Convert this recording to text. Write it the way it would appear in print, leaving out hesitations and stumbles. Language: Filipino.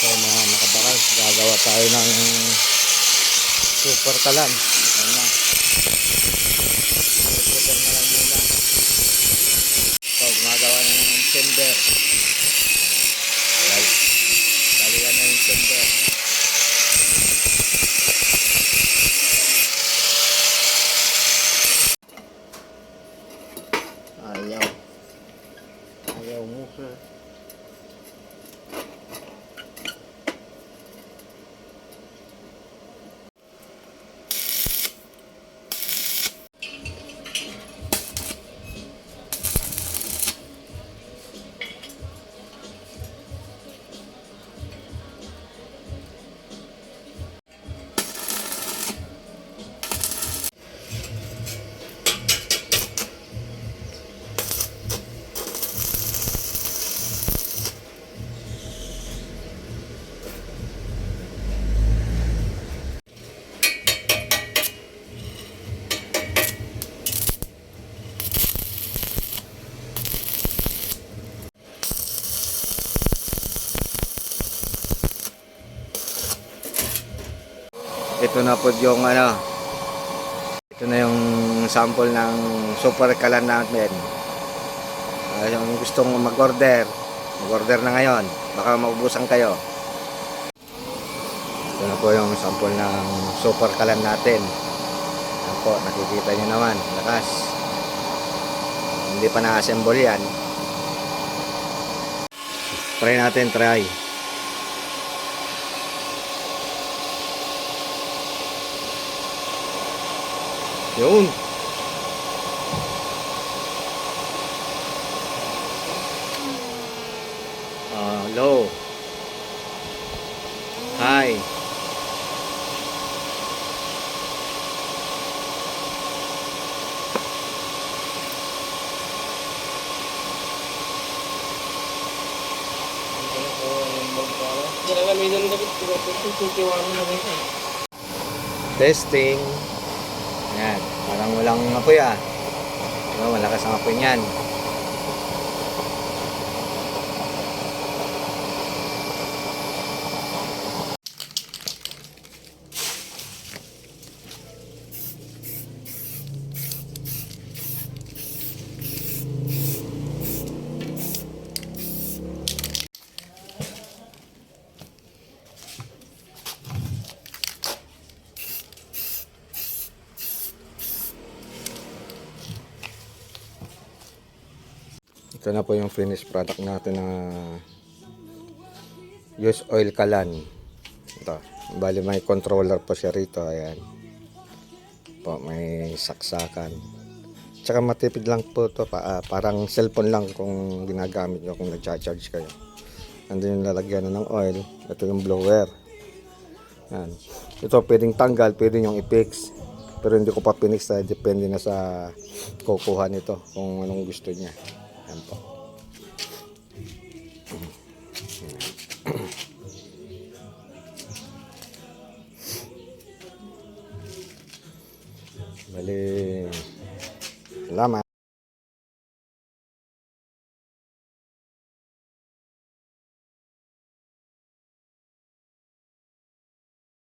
So mga nakabakas, gagawa tayo ng super kalan. Ayan na. Super na lang muna. So gumagawa na ng chamber. Balikan na yung chamber. Ayaw mo sir. Ito na po yung ito na yung sample ng super kalan natin. Yung gustong mag-order na ngayon, baka maubusan kayo. Ito na po yung sample ng super kalan natin. Yan po, nakikita nyo naman, lakas. Hindi pa na-assemble yan. Try natin, try. Yun. Low. High. Testing. Yan, parang walang apoy malakas ang apoy niyan. Ito na po yung finished product natin na use oil kalan. Ito, bali may controller po siya rito. Ayan po, may saksakan. Tsaka matipid lang po ito, parang cellphone lang kung ginagamit nyo, kung nag-charge kayo. Nandun yung lalagyan ng oil. Ito yung blower. Ayan. Ito pwedeng tanggal, pwede yung i-fix, pero hindi ko pa pinix, depende na sa kukuha nito kung anong gusto niya. Ayan po. Bali, salamat.